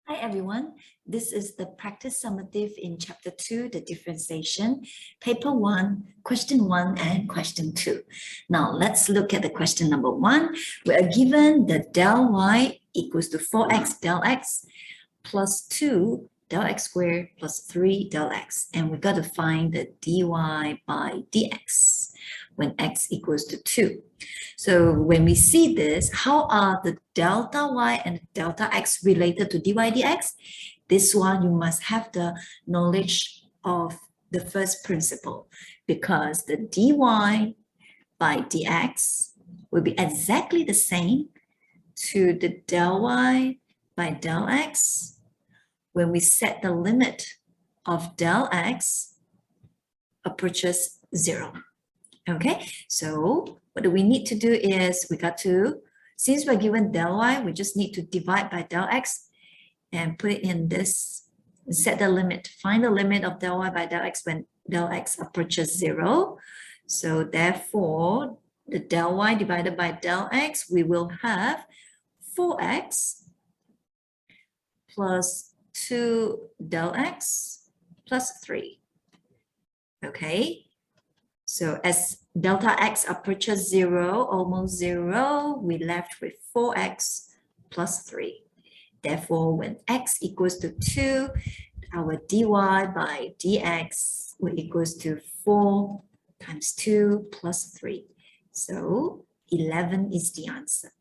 Hi everyone, this is the practice summative in chapter 2, the differentiation, paper 1, question 1 and question 2. Now let's look at the question number 1. We are given the del y equals to 4x del x plus 2 del x squared plus 3 del x, and we got to find the dy by dx when x equals to 2. So when we see this, how are the delta y and delta x related to dy dx? This one you must have the knowledge of the first principle, because the dy by dx will be exactly the same to the del y by del x when we set the limit of del x approaches 0. Okay, so what we need to do is since we're given del y, we just need to divide by del x and put it in this, set the limit, find the limit of del y by del x when del x approaches 0. So therefore, the del y divided by del x, we will have 4x plus 2 del x plus 3. Okay, so as delta x approaches 0, almost 0, we left with 4x plus 3. Therefore, when x equals to 2, our dy by dx will equals to 4 times 2 plus 3. So 11 is the answer.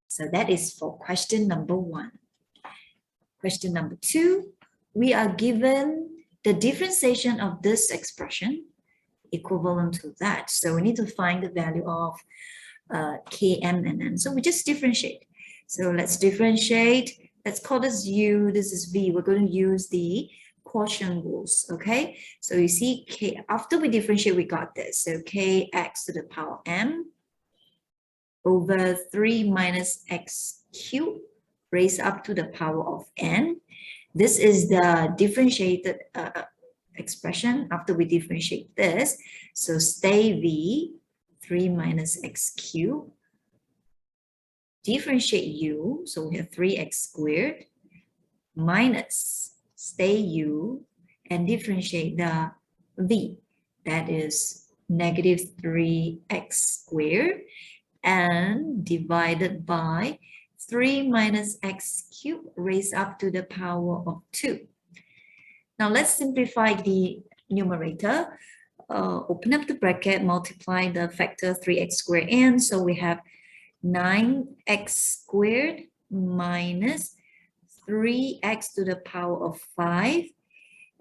So that is for question number 1. Question number 2, we are given the differentiation of this expression equivalent to that. So we need to find the value of k, m, and n. So we just differentiate. So let's differentiate. Let's call this u, this is v. We're going to use the quotient rules, okay? So you see, k, after we differentiate, we got this. So kx to the power m over 3 minus x cubed raised up to the power of n. This is the differentiated expression after we differentiate this. So stay v, 3 minus x cubed. Differentiate u, so we have 3x squared minus stay u and differentiate the v, that is negative 3x squared and divided by 3 minus x cubed raised up to the power of 2. Now let's simplify the numerator. Open up the bracket, multiply the factor 3x squared in. So we have 9x squared minus 3x to the power of 5.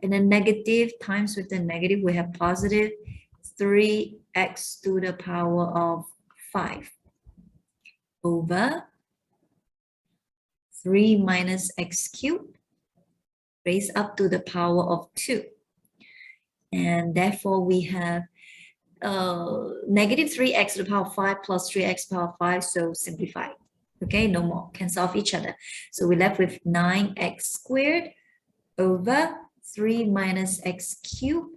And then negative times with the negative, we have positive 3x to the power of 5 over 3 minus x cubed raised up to the power of 2. And therefore we have negative 3x to the power of 5 plus 3x to the power of 5, so simplify. Okay, no more, cancel off each other. So we're left with 9x squared over 3 minus x cubed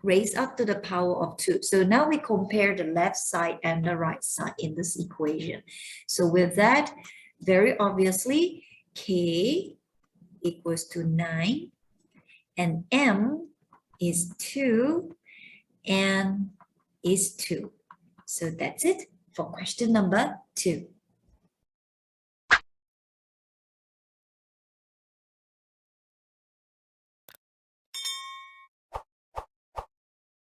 raised up to the power of 2. So now we compare the left side and the right side in this equation. So with that, very obviously, k equals to 9 and m is 2 and is 2. So that's it for question number 2.